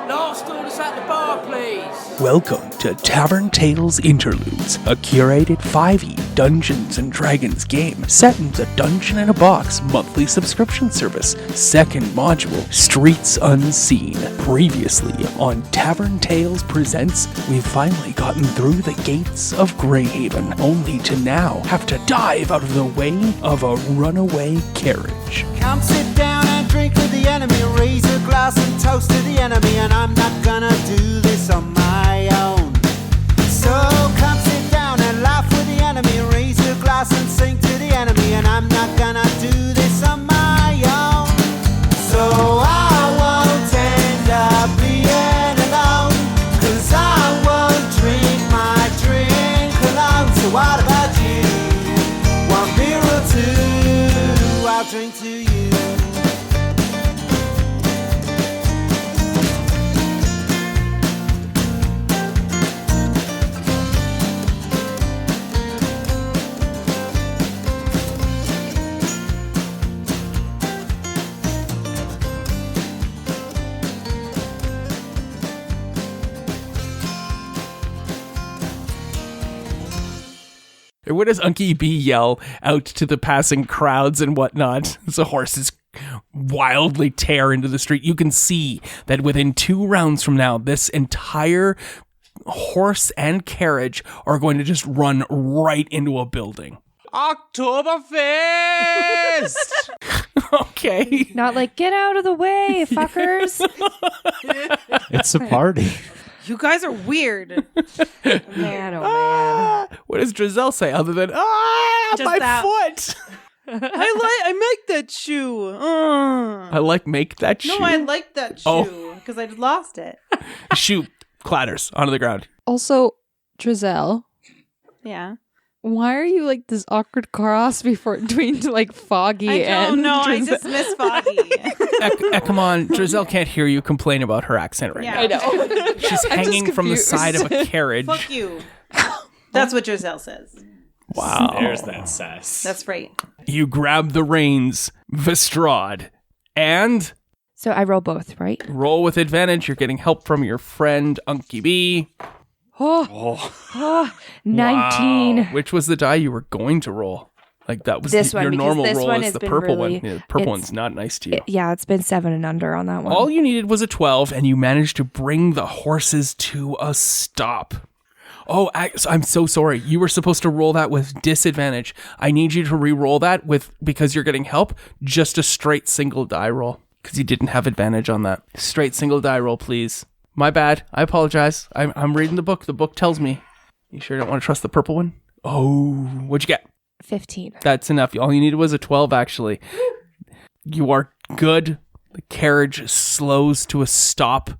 Last orders at the bar, please. Welcome to Tavern Tales Interludes, a curated 5e Dungeons & Dragons game set in the Dungeon in a Box monthly subscription service. Second module, Streets Unseen. Previously on Tavern Tales Presents, we've finally gotten through the gates of Greyhaven, only to now have to dive out of the way of a runaway carriage. Come sit down and drink with the enemy, raise a glass and toast to the enemy, and I'm not gonna do this on my own. So come sit down and laugh with the enemy, raise a glass and sing to the enemy, and I'm not gonna do this on my own. So I won't end up being alone, 'cause I won't drink my drink alone. So what about you? One beer or two, I'll drink to you. Or what does Unky B yell out to the passing crowds and whatnot as the horses wildly tear into the street? You can see that within 2 rounds from now, this entire horse and carriage are going to just run right into a building. Oktoberfest! Okay. Not like, get out of the way, fuckers. It's a party. You guys are weird. Man, oh man. What does Drizel say other than, Just my that. foot? I make that shoe. I make that shoe. No, I like that shoe because I lost it. Shoe clatters onto the ground. Also, Drizel, Yeah. why are you like this awkward cross between like Foggy I and don't know. I Drizel? just miss Foggy. Come on, Drizel can't hear you complain about her accent right Yeah. now. I know. She's hanging from the side of a carriage. Fuck you. That's what Giselle says. Wow. There's that sass. That's right. You grab the reins, Vestrad, and So I roll both, right? roll with advantage. You're getting help from your friend Unky B. Oh, 19. Wow. Which was the die you were going to roll? Like that was This one, your because normal this roll one is has the been purple really- one. Yeah, the purple it's- one's not nice to you. Yeah, it's been 7 and under on that one. All you needed was a 12, and you managed to bring the horses to a stop. Oh, I'm so sorry. You were supposed to roll that with disadvantage. I need you to re-roll that because you're getting help, just a straight single die roll, because you didn't have advantage on that. Straight single die roll, please. My bad. I apologize. I'm reading the book. The book tells me. You sure don't want to trust the purple one? Oh, what'd you get? 15. That's enough. All you needed was a 12, actually. You are good. The carriage slows to a stop.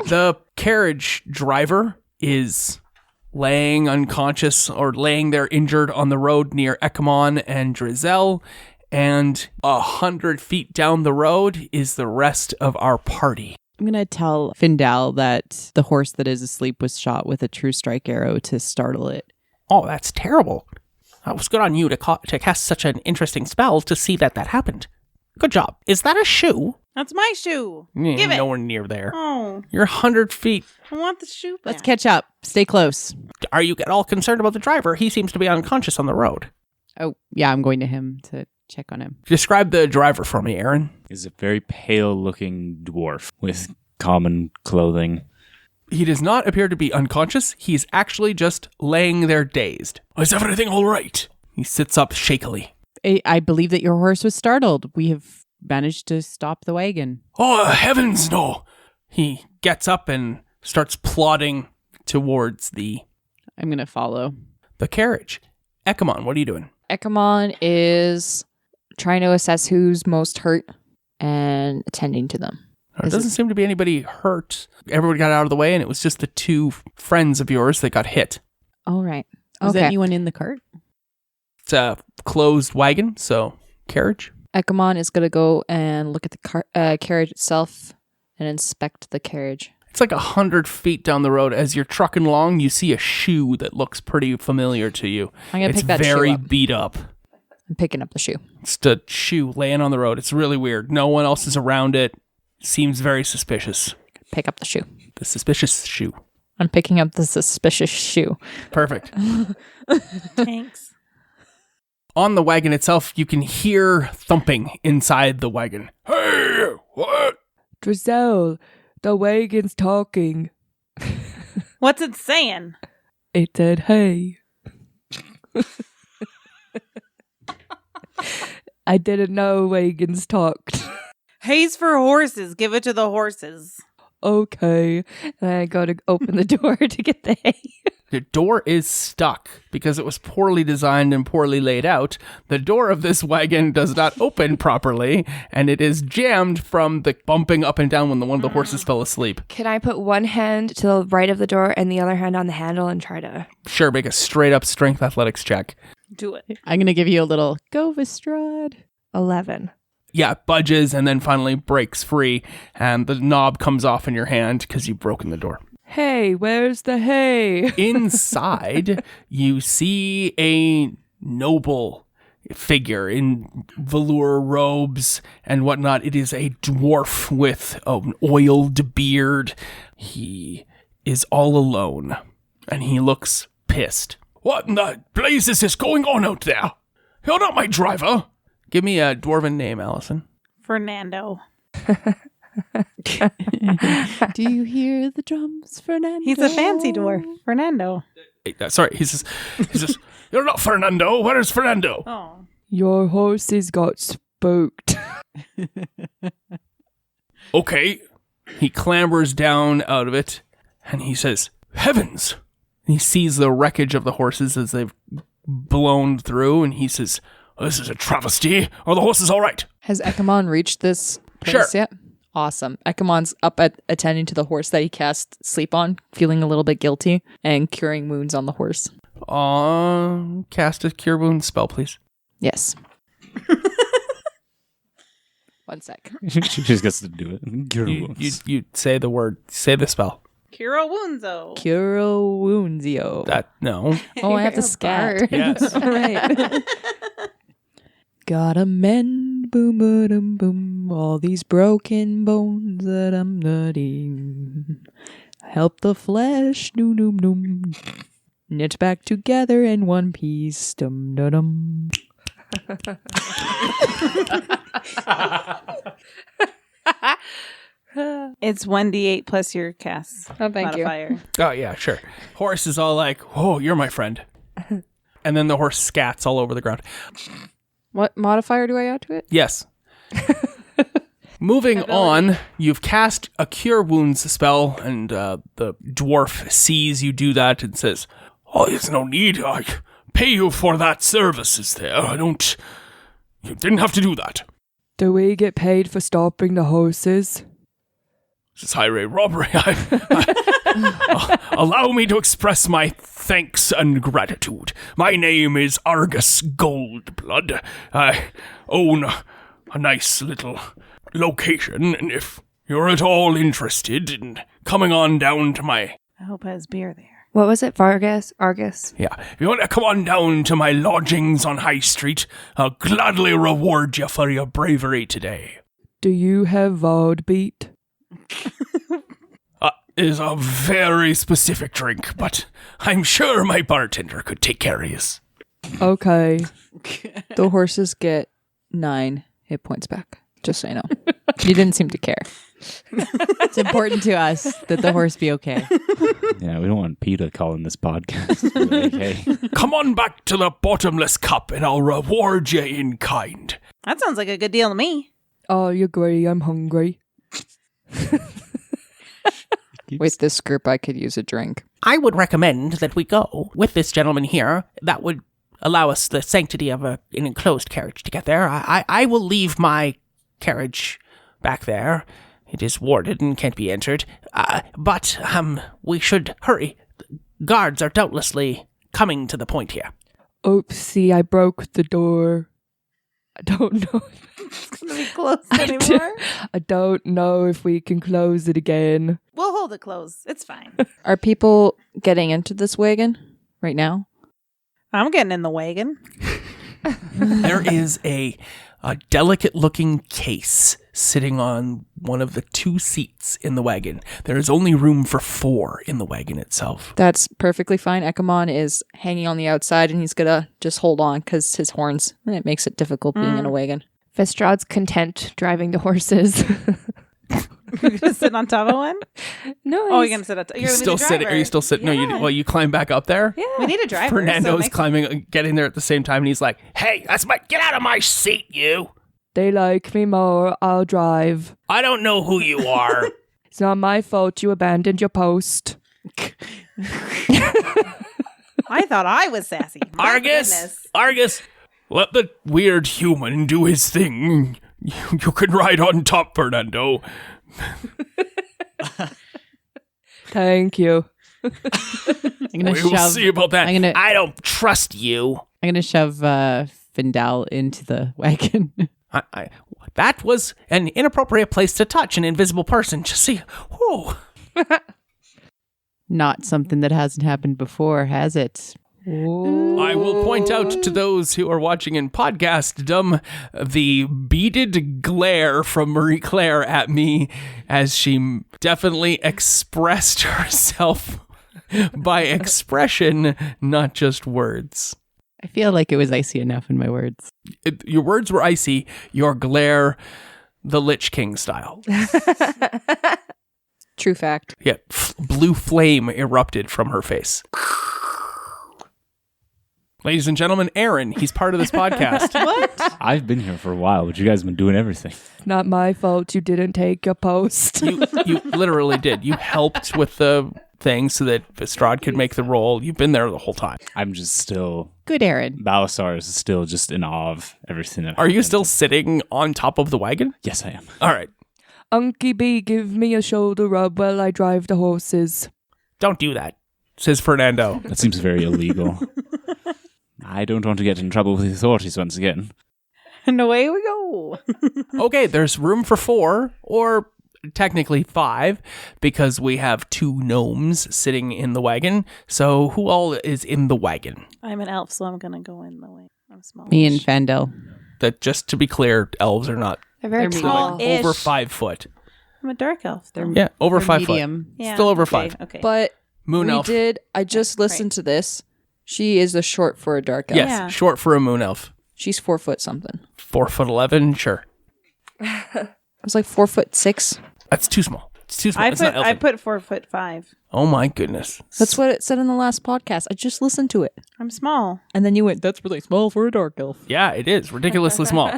The carriage driver is laying unconscious or laying there injured on the road near Ekamon and Drizel. And 100 feet down the road is the rest of our party. I'm going to tell Findal that the horse that is asleep was shot with a true strike arrow to startle it. Oh, that's terrible. That was good on you to cast such an interesting spell to see that happened. Good job. Is that a shoe? That's my shoe. Yeah, Give it. nowhere near there. Oh, You're 100 feet. I want the shoe back. Let's catch up. Stay close. Are you at all concerned about the driver? He seems to be unconscious on the road. Oh, yeah, I'm going to him to check on him. Describe the driver for me, Aaron. Is a very pale-looking dwarf with common clothing. He does not appear to be unconscious. He's actually just laying there dazed. Is everything all right? He sits up shakily. I believe that your horse was startled. We have managed to stop the wagon. Oh, heavens, no. He gets up and starts plodding towards I'm going to follow. the carriage. Ekamon, what are you doing? Ekamon is trying to assess who's most hurt and attending to them. There doesn't seem to be anybody hurt. Everybody got out of the way, and it was just the 2 friends of yours that got hit. All right. Was Okay. anyone in the cart? It's a closed wagon, so carriage. Ekamon is going to go and look at the carriage itself and inspect the carriage. It's like 100 feet down the road. As you're trucking along, you see a shoe that looks pretty familiar to you. I'm going to It's pick that shoe very up. beat up. I'm picking up the shoe. It's the shoe laying on the road. It's really weird. No one else is around it. Seems very suspicious. pick up the shoe. The suspicious shoe. I'm picking up the suspicious shoe. Perfect. Thanks. On the wagon itself, you can hear thumping inside the wagon. Hey, what? Drizel, the wagon's talking. What's it saying? It said, hey. I didn't know wagons talked. Hay's for horses. Give it to the horses. Okay. And I go to open the door to get the hay. The door is stuck because it was poorly designed and poorly laid out. The door of this wagon does not open properly, and it is jammed from the bumping up and down when one of the horses fell asleep. Can I put one hand to the right of the door and the other hand on the handle and try to... Sure, make a straight up strength athletics check. Do it. I'm going to give you a little go, Vistrad. 11. Yeah, it budges and then finally breaks free, and the knob comes off in your hand because you've broken the door. Hey, where's the hay? Inside, you see a noble figure in velour robes and whatnot. It is a dwarf with an oiled beard. He is all alone, and he looks pissed. What in the blazes is going on out there? You're not my driver. Give me a dwarven name, Allison. Fernando. Do you hear the drums, Fernando? He's a fancy dwarf. Fernando. Sorry, he says, you're not Fernando. Where's Fernando? Oh. Your horses got spooked. Okay. He clambers down out of it, and he says, heavens! And he sees the wreckage of the horses as they've blown through, and he says, this is a travesty. Are the horses all right? Has Ekamon reached this place yet? Awesome. Ekamon's up at attending to the horse that he cast sleep on, feeling a little bit guilty, and curing wounds on the horse. Cast a cure wound spell, please. Yes. 1 sec. She just gets to do it. You say the word. Say the spell. Curo Wounzo. Curo woundsio. No. Oh, I have to scat. Yes. Right. Gotta mend, boom, boom, boom, all these broken bones that I'm nutting. Help the flesh, doom, doom, doom. Knit back together in one piece, dum, dum, dum. It's 1d8 plus your cast Oh, thank you. modifier. Oh, yeah, sure. Horse is all like, oh, you're my friend. And then the horse scats all over the ground. What modifier do I add to it? Yes. Moving on, you've cast a cure wounds spell, and the dwarf sees you do that and says, oh, there's no need. I pay you for that service, is there? You didn't have to do that. Do we get paid for stopping the horses? This is highway robbery. Allow me to express my thanks and gratitude. My name is Argus Goldblood. I own a nice little location, and if you're at all interested in coming on down to my... I hope it has beer there. What was it? Argus? Yeah, if you want to come on down to my lodgings on High Street, I'll gladly reward you for your bravery today. Do you have Valdbeat? Is a very specific drink, but I'm sure my bartender could take care of you. Okay. The horses get 9 hit points back, just so you know. You didn't seem to care. It's important to us that the horse be okay. Yeah, we don't want PETA calling this podcast. Like, hey. Come on back to the bottomless cup and I'll reward you in kind. That sounds like a good deal to me. Oh, you agree? I'm hungry. With this group, I could use a drink. I would recommend that we go with this gentleman here. That would allow us the sanctity of an enclosed carriage to get there. I will leave my carriage back there. It is warded and can't be entered. But we should hurry. Guards are doubtlessly coming to the point here. Oopsie, I broke the door. I don't know. It's going to be closed anymore. I don't know if we can close it again. We'll hold it closed. It's fine. Are people getting into this wagon right now? I'm getting in the wagon. There is a delicate-looking case sitting on one of the 2 seats in the wagon. There is only room for 4 in the wagon itself. That's perfectly fine. Ekamon is hanging on the outside, and he's gonna just hold on because his horns, it makes it difficult being in a wagon. Vestrad's content driving the horses. You're going to sit on top of one? No. Oh, you're going to sit on top. You're still sitting. Are you still sitting? Yeah. No, you climb back up there? Yeah. We need a driver. Fernando's climbing, getting there at the same time, and he's like, "Hey, get out of my seat, you! They like me more. I'll drive. I don't know who you are." It's not my fault you abandoned your post. I thought I was sassy. My goodness. Argus, let the weird human do his thing. You can ride on top, Fernando. Thank you. I'm gonna We'll see about that. I'm gonna- I don't trust you. I'm gonna shove Findal into the wagon. That was an inappropriate place to touch an invisible person. Just see, whoa. Not something that hasn't happened before, has it? I will point out to those who are watching in podcastdom the beaded glare from Marie Claire at me as she definitely expressed herself by expression, not just words. I feel like it was icy enough in my words. Your words were icy, your glare, the Lich King style. True fact. Yeah, blue flame erupted from her face. Ladies and gentlemen, Aaron, he's part of this podcast. What? I've been here for a while, but you guys have been doing everything. Not my fault you didn't take your post. You literally did. You helped with the thing so that Vestrad could make the roll. You've been there the whole time. I'm just still... Good, Aaron. Balasar is still just in awe of everything that Are you happened. still sitting on top of the wagon? Yes, I am. All right. Unky B, give me a shoulder rub while I drive the horses. Don't do that. Says Fernando. That seems very illegal. I don't want to get in trouble with the authorities once again. And away we go. Okay, there's room for 4, or technically 5, because we have 2 gnomes sitting in the wagon. So who all is in the wagon? I'm an elf, so I'm going to go in the way. I'm small. Me and Fandel. That, just to be clear, elves are not They're very They're tall. Tall-ish. over 5 foot. I'm a dark elf. Though. Yeah, over They're 5 medium. foot. Yeah, Still over okay, 5. Okay. But Moon we elf. I just listened to this. She is a short for a dark elf. Yes, Yeah. short for a moon elf. She's 4 foot something. 4'11", sure. I was like 4'6". That's too small. It's too small. It's not elfin. I put 4'5". Oh my goodness. That's what it said in the last podcast. I just listened to it. I'm small. And then you went, that's really small for a dark elf. Yeah, it is ridiculously small.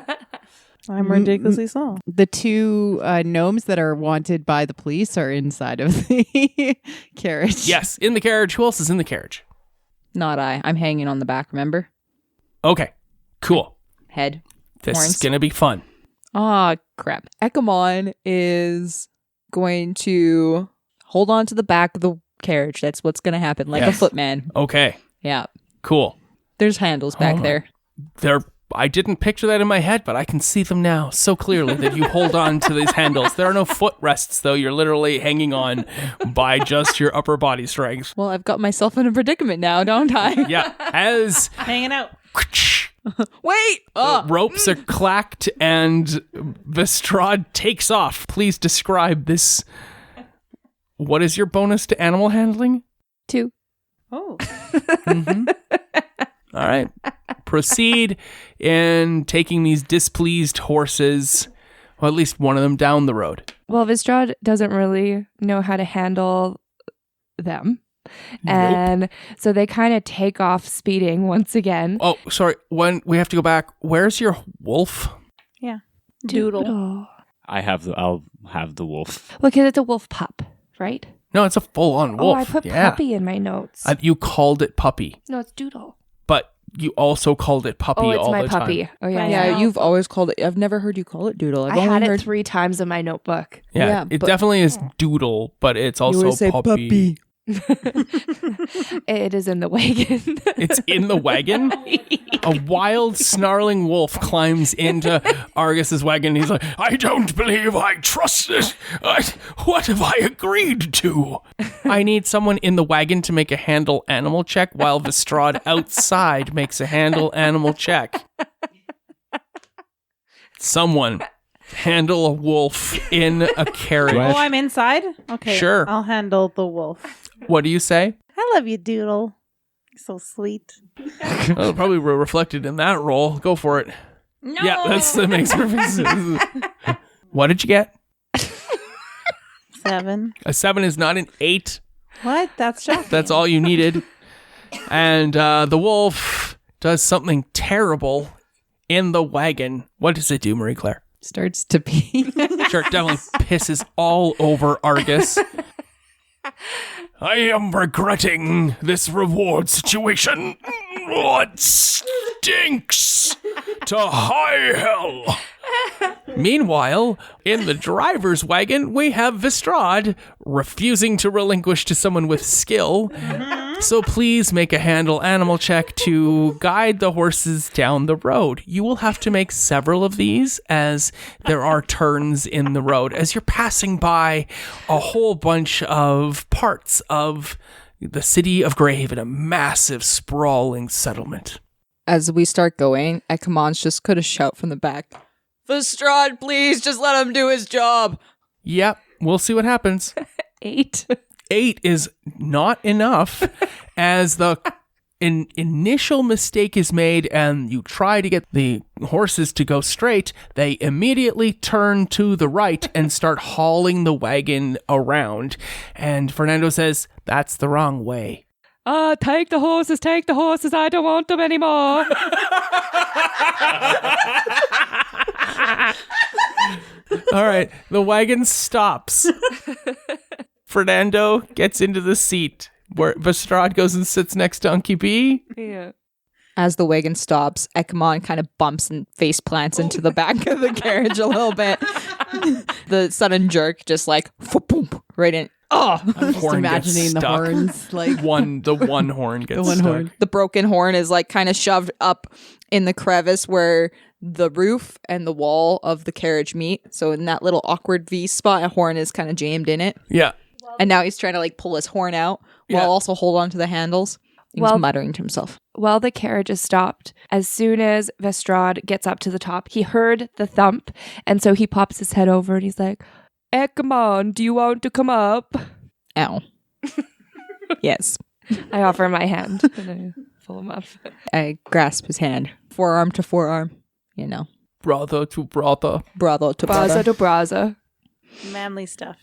I'm ridiculously small. The 2 gnomes that are wanted by the police are inside of the carriage. Yes, in the carriage. Who else is in the carriage? Not I. I'm hanging on the back, remember? Okay, cool. Head. This Horns. is gonna be fun. Ah, crap. Ekamon is going to hold on to the back of the carriage. That's what's going to happen, like a Yes. footman. Okay, Yeah. cool. There's handles back Oh. there. I didn't picture that in my head, but I can see them now so clearly that you hold on to these handles. There are no footrests, though. You're literally hanging on by just your upper body strength. Well, I've got myself in a predicament now, don't I? Yeah, as Hanging out. Wait! Oh. ropes are clacked and Vestrad takes off. Please describe this. What is your bonus to animal handling? 2. Oh. All right. Proceed in taking these displeased horses, well, at least one of them, down the road. Well, Vistrad doesn't really know how to handle them. And so they kind of take off speeding once again. Oh, sorry. We have to go back. Where's your wolf? Yeah. Doodle. I'll have the wolf. Well, because it's a wolf pup, right? No, it's a full-on wolf. Oh, I put Yeah. puppy in my notes. You called it puppy, No, it's Doodle. but you also called it puppy Oh, it's all my the puppy. time. Oh, yeah. Yeah, yeah. you've always called it. I've never heard you call it Doodle. I've I only had it heard 3 times in my notebook. Yeah, Yeah, it but- definitely is doodle, but it's you also always say puppy. It is in the wagon. It's in the wagon? A wild, snarling wolf climbs into Argus's wagon. He's like, I don't believe I trust this. What have I agreed to? I need someone in the wagon to make a handle animal check while Vestrad outside makes a handle animal check. Someone. handle a wolf in a carriage? Do I- Oh, I'm inside? Okay. Sure. I'll handle the wolf. What do you say? I love you, Doodle. You're so sweet. Well, probably reflected in that roll. Go for it. No. Yeah, that makes perfect sense. What did you get? 7. A 7 is not an 8. What? That's shocking. That's all you needed. And the wolf does something terrible in the wagon. What does it do, Marie Claire? Starts to pee. Sure, definitely pisses all over Argus. I am regretting this reward situation. What stinks to high hell. Meanwhile, in the driver's wagon, we have Vistrad refusing to relinquish to someone with skill. So please make a handle animal check to guide the horses down the road. You will have to make several of these as there are turns in the road. As you're passing by a whole bunch of parts of the city of Greyhaven, a massive, sprawling settlement. As we start going, Ekamon's just could a shout from the back. Lestrade, please, just let him do his job. Yep, we'll see what happens. 8. 8 is not enough as the initial mistake is made and you try to get the horses to go straight. They immediately turn to the right and start hauling the wagon around. And Fernando says, that's the wrong way. Take the horses, I don't want them anymore. All right, the wagon stops. Fernando gets into the seat where Vistrad goes and sits next to Unky B. Yeah. As the wagon stops, Ekamon kind of bumps and face plants into the back of the carriage a little bit. The sudden jerk just like boom, right in. Oh, I'm just Horn gets imagining the stuck. horns like The one horn gets the one stuck. horn. The broken horn is like kind of shoved up in the crevice where the roof and the wall of the carriage meet. So in that little awkward V spot, a horn is kind of jammed in it. Yeah. And now he's trying to like pull his horn out Yeah. while also hold on to the handles. He's Well- muttering to himself. While the carriage is stopped, as soon as Vestrad gets up to the top, he heard the thump, and so he pops his head over and he's like, Ekman, do you want to come up? Ow. Yes. I offer my hand and I pull him up. I grasp his hand. Forearm to forearm. You know. Brother to brother. Brother to Braza brother. to braza. Manly stuff.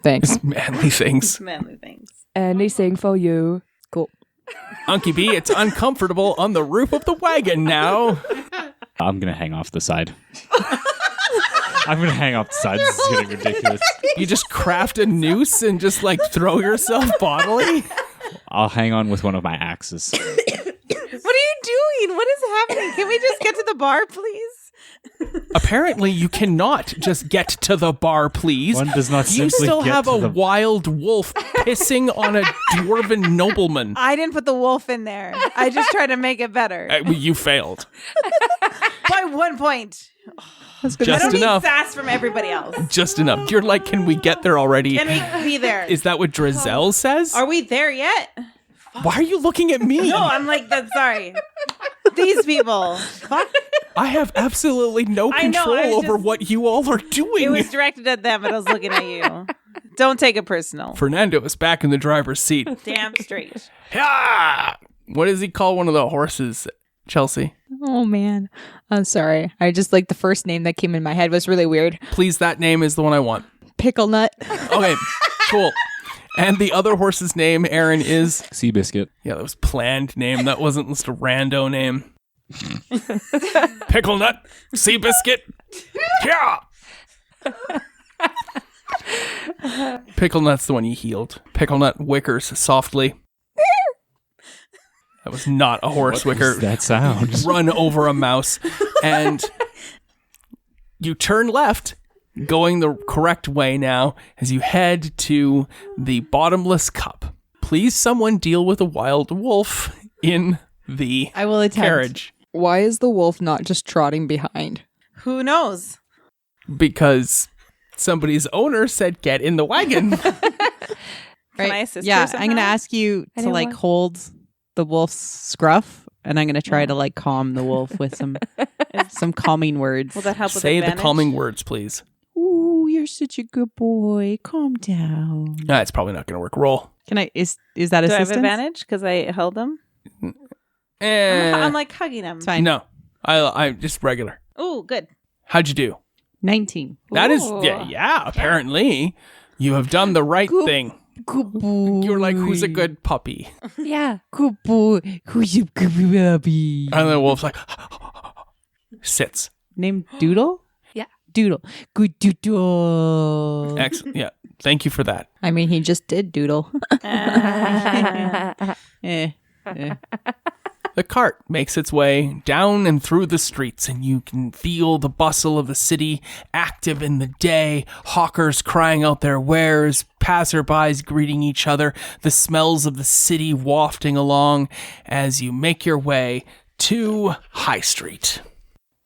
Thanks. Manly things. Manly things. Anything for you. Cool. Unky B, it's uncomfortable on the roof of the wagon now. I'm going to hang off the side. I'm going to hang off the side. This is getting ridiculous. You just craft a noose and just like throw yourself bodily? I'll hang on with one of my axes. What are you doing? What is happening? Can we just get to the bar, please? Apparently, you cannot just get to the bar, please. One does not You simply still get have to a the... wild wolf pissing on a dwarven nobleman. I didn't put the wolf in there. I just tried to make it better. You failed. By 1 point. I Just don't enough. need sass from everybody else. Just enough. You're like, can we get there already? Can we be there? Is that what Drizel says? Are we there yet? Why are you looking at me? No, I'm like, that's sorry. These people. Fuck. I have absolutely no I know, control I was over just- what you all are doing. It was directed at them, but I was looking at you. Don't take it personal. Fernando is back in the driver's seat. Damn straight. Ha! What does he call one of the horses, Chelsea? Oh man. I'm sorry. I just like the first name that came in my head was really weird. Please, that name is the one I want. Pickle nut. Okay, cool. And the other horse's name, Aaron, is... Seabiscuit. Yeah, that was planned name. That wasn't just a rando name. Pickle Nut, Seabiscuit. Yeah! Pickle Nut's the one you healed. Pickle Nut wickers softly. That was not a horse wicker. That sound. Run over a mouse. And you turn left, going the correct way now, as you head to the bottomless cup. Please, someone deal with a wild wolf in the I will attempt. carriage. Why is the wolf not just trotting behind? Who knows? Because somebody's owner said, get in the wagon. Can I assist her Yeah, I'm somehow? gonna ask you to Anyone? like hold the wolf's scruff, and I'm gonna try to like calm the wolf with some Some calming words. Will that help with Say the advantage? calming words, please. Ooh, you're such a good boy. Calm down. It's probably not going to work. Roll. Can I? Is that Do I have assistance? advantage because I held him? I'm like hugging him. It's fine. No, I just regular. Oh, good. How'd you do? 19. That is, Ooh. yeah. Apparently, you have done the right thing. Good boy. You're like, who's a good puppy? Yeah. Good boy. Who's a good puppy? And the wolf's like, sits. Name Doodle? Yeah. Doodle. Good Doodle. Excellent. Yeah. Thank you for that. I mean, he just did doodle. The cart makes its way down and through the streets, and you can feel the bustle of the city active in the day, hawkers crying out their wares, passerbys greeting each other, the smells of the city wafting along as you make your way to High Street.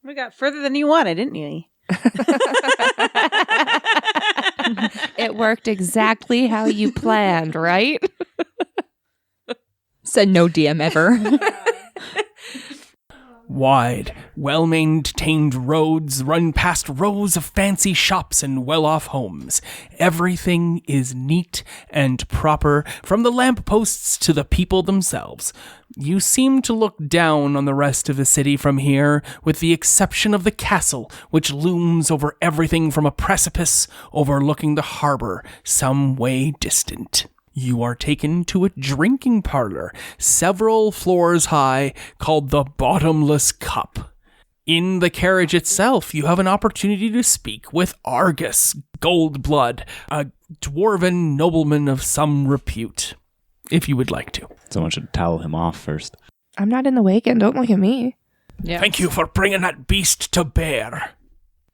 We got further than you wanted, didn't you? It worked exactly how you planned, right? Said no DM ever. Wide, well-maintained roads run past rows of fancy shops and well-off homes. Everything is neat and proper, from the lampposts to the people themselves. You seem to look down on the rest of the city from here, with the exception of the castle, which looms over everything from a precipice overlooking the harbor some way distant. You are taken to a drinking parlor, several floors high, called the Bottomless Cup. In the carriage itself, you have an opportunity to speak with Argus, Goldblood, a dwarven nobleman of some repute, if you would like to. Someone should towel him off first. I'm not in the wagon. Don't look at me. Yeah. Thank you for bringing that beast to bear.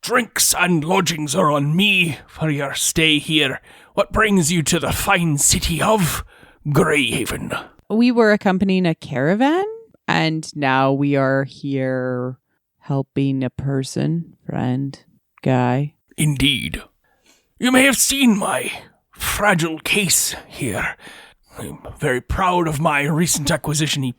Drinks and lodgings are on me for your stay here. What brings you to the fine city of Greyhaven? We were accompanying a caravan, and now we are here helping a person, friend, guy. Indeed. You may have seen my fragile case here. I'm very proud of my recent acquisition. He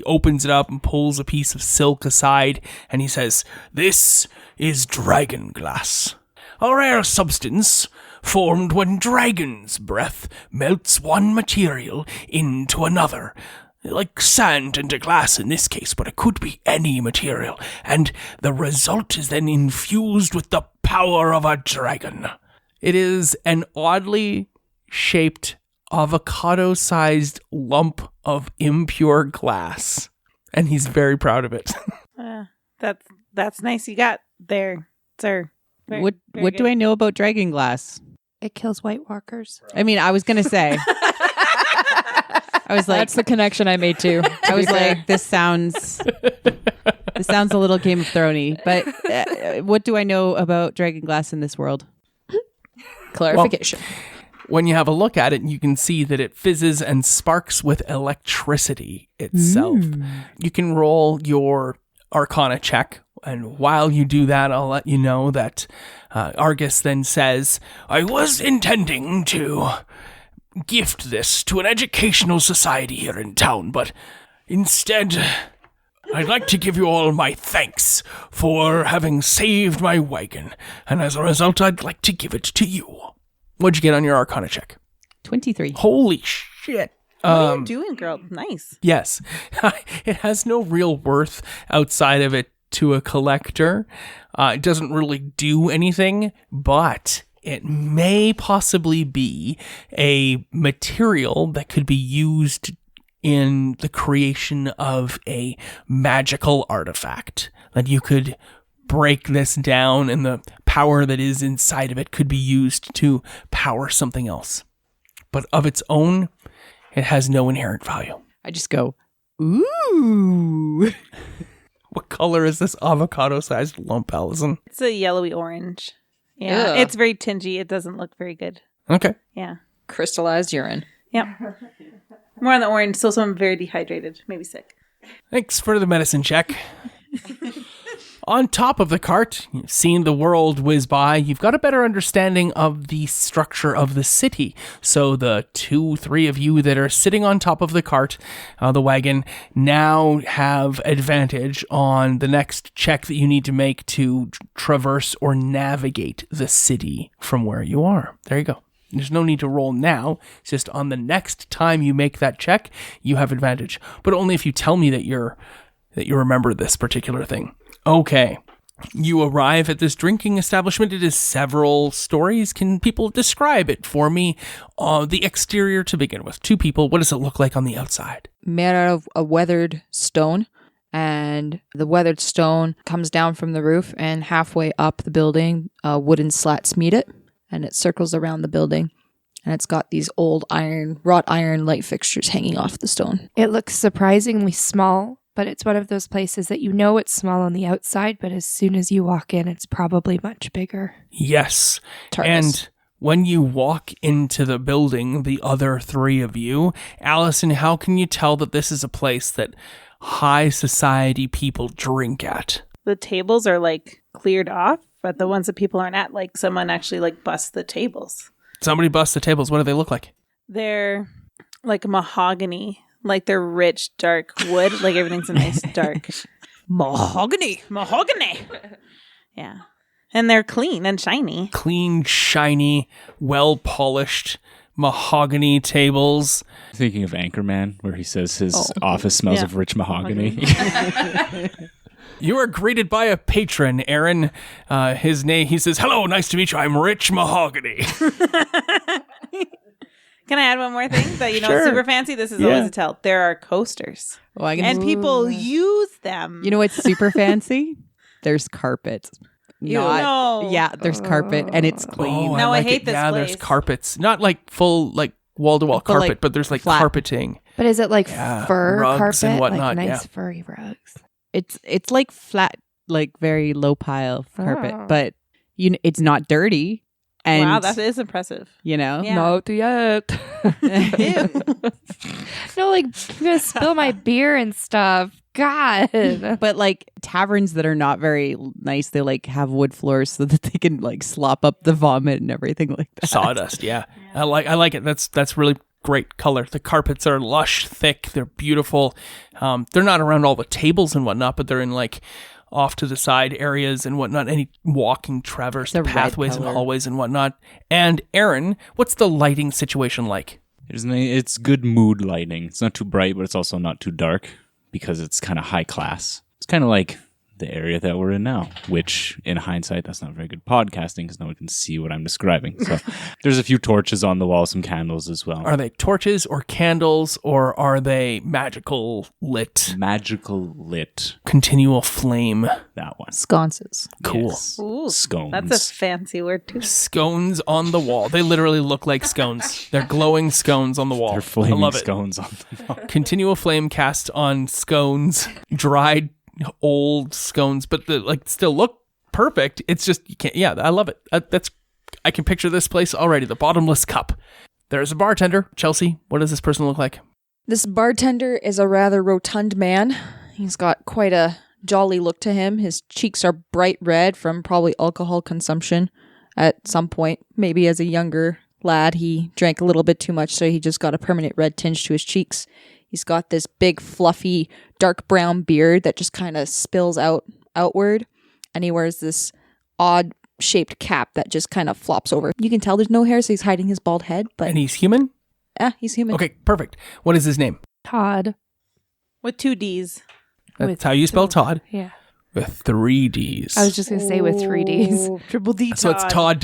opens it up and pulls a piece of silk aside, and he says, "This is dragon glass, a rare substance formed when dragon's breath melts one material into another. Like sand into glass in this case, but it could be any material, and the result is then infused with the power of a dragon." It is an oddly shaped avocado-sized lump of impure glass, and he's very proud of it. That's nice you got there, sir. What do I know about dragon glass? It kills White Walkers. I mean, I was going to say. I was like, That's the connection I made too. I was like, this sounds a little Game of Thrones-y, but what do I know about dragon glass in this world? Clarification. When you have a look at it, you can see that it fizzes and sparks with electricity itself. You can roll your Arcana check, and while you do that, I'll let you know that Argus then says, "I was intending to gift this to an educational society here in town, but instead, I'd like to give you all my thanks for having saved my wagon, and as a result, I'd like to give it to you." What'd you get on your Arcana check? 23. Holy shit. What are you doing, girl? Nice. Yes. It has no real worth outside of it to a collector. It doesn't really do anything, but it may possibly be a material that could be used in the creation of a magical artifact. That you could break this down, and the power that is inside of it could be used to power something else. But of its own, it has no inherent value. I just go, ooh. What color is this avocado-sized lump, Allison? It's a yellowy orange. Yeah, Ugh. it's very tingy. It doesn't look very good. Okay. Yeah. Crystallized urine. Yep. More on the orange, so I'm very dehydrated, maybe sick. Thanks for the medicine check. On top of the cart, you've seen the world whiz by. You've got a better understanding of the structure of the city. So the 2-3 of you that are sitting on top of the cart, the wagon, now have advantage on the next check that you need to make to traverse or navigate the city from where you are. There you go. There's no need to roll now. It's just on the next time you make that check, you have advantage. But only if you tell me that you remember this particular thing. Okay. You arrive at this drinking establishment. It is several stories. Can people describe it for me? The exterior to begin with. 2 people. What does it look like on the outside? Made out of a weathered stone. And the weathered stone comes down from the roof, and halfway up the building, wooden slats meet it. And it circles around the building. And it's got these old wrought iron light fixtures hanging off the stone. It looks surprisingly small, but it's one of those places that you know it's small on the outside, but as soon as you walk in, it's probably much bigger. Yes. TARDIS. And when you walk into the building, the other 3 of you, Allison, how can you tell that this is a place that high society people drink at? The tables are like cleared off, but the ones that people aren't at, like someone actually like busts the tables. Somebody busts the tables. What do they look like? They're like mahogany. Like they're rich, dark wood. Like everything's a nice dark Mahogany. Yeah. And they're clean and shiny. Clean, shiny, well-polished mahogany tables. Thinking of Anchorman, where he says his office smells of rich mahogany. You are greeted by a patron, Aaron. His name, he says, "Hello, nice to meet you. I'm Rich Mahogany." Can I add one more thing that Sure. is super fancy? This is always a tell. There are coasters. And people use them. You know what's super fancy? There's carpet. No. Yeah, there's carpet and it's clean. No, I like hate it. this Yeah, place. there's carpets. Not like full, like wall-to-wall But, carpet, like, but there's like flat. carpeting. But is it like Yeah, fur rugs carpet? and whatnot, like yeah. nice furry rugs. It's like flat, like very low pile carpet, Oh. but it's not dirty. And Wow, that is impressive. you know, Yeah. Not yet. Ew. No, like I'm gonna spill my beer and stuff. God. but like taverns that are not very nice, they like have wood floors so that they can like slop up the vomit and everything like that. Sawdust, yeah. I like it. That's really great color. The carpets are lush, thick. They're beautiful. They're not around all the tables and whatnot, but they're in like off to the side areas and whatnot. Any walking traverse The red pathways and color. hallways and whatnot. And Aaron, what's the lighting situation like? It's good mood lighting. It's not too bright, but it's also not too dark because it's kind of high class. It's kind of like the area that we're in now, which in hindsight, that's not very good podcasting because no one can see what I'm describing. So there's a few torches on the wall, some candles as well. Are they torches or candles, or are they magical lit, Magical lit, continual flame? that one. Sconces. Cool. Yes. Ooh, Scones. That's a fancy word too. Scones on the wall. They literally look like scones. They're glowing scones on the wall. They're I flaming love it. scones on the wall. Continual flame cast on scones, dried old scones, but the like still look perfect. It's just you can't. Yeah, I love it. I can picture this place already. The bottomless cup. There's a bartender. Chelsea, what does this person look like? This bartender is a rather rotund man. He's got quite a jolly look to him. His cheeks are bright red from probably alcohol consumption at some point. Maybe as a younger lad, he drank a little bit too much, so he just got a permanent red tinge to his cheeks. He's got this big, fluffy, dark brown beard that just kind of spills outward. And he wears this odd-shaped cap that just kind of flops over. You can tell there's no hair, so he's hiding his bald head. But And he's human? he's human. Okay, perfect. What is his name? Todd. With 2 Ds. That's With how you spell silver. Todd. Yeah. With 3 Ds. I was just gonna say with 3 Ds. Triple D. So it's Todd.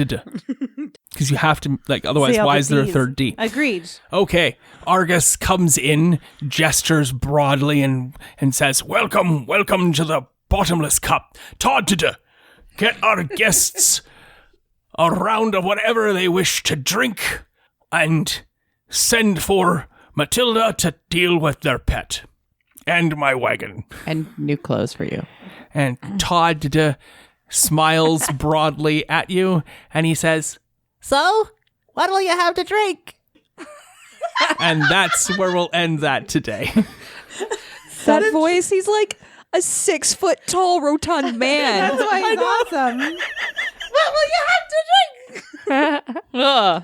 Because you have to, like, otherwise, Say all why the is there a Ds. 3rd D? Agreed. Okay, Argus comes in, gestures broadly, and says, welcome to the bottomless cup. Todd, get our guests a round of whatever they wish to drink, and send for Matilda to deal with their pet, and my wagon. And new clothes for you. And Todd smiles broadly at you, and he says, so, what'll you have to drink? And that's where we'll end that today. That voice, he's like, A 6-foot-tall rotund man. That's why he's awesome. What will you have to drink? Ugh.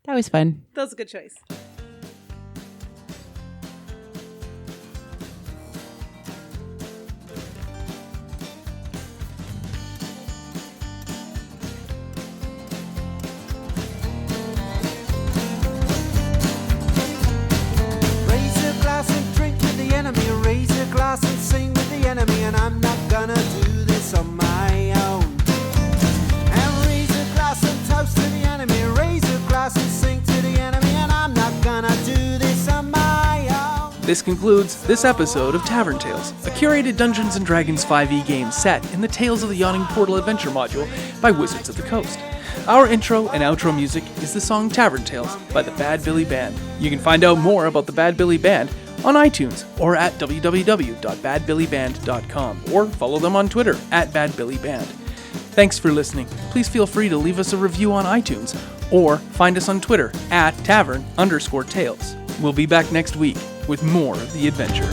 That was fun. That was a good choice. Raise a glass and drink with the enemy. Raise a glass and sing with the enemy. And I'm not gonna do this on my own. And raise a glass and toast to the enemy. Raise a glass and sing to the enemy. And I'm not gonna do this on my own. This concludes this episode of Tavern Tales, a curated Dungeons & Dragons 5e game set in the Tales of the Yawning Portal adventure module by Wizards of the Coast. Our intro and outro music is the song Tavern Tales by the Bad Billy Band. You can find out more about the Bad Billy Band on iTunes or at www.badbillyband.com or follow them on Twitter at badbillyband. Thanks for listening. Please feel free to leave us a review on iTunes or find us on Twitter at tavern_tales. We'll be back next week with more of the adventure.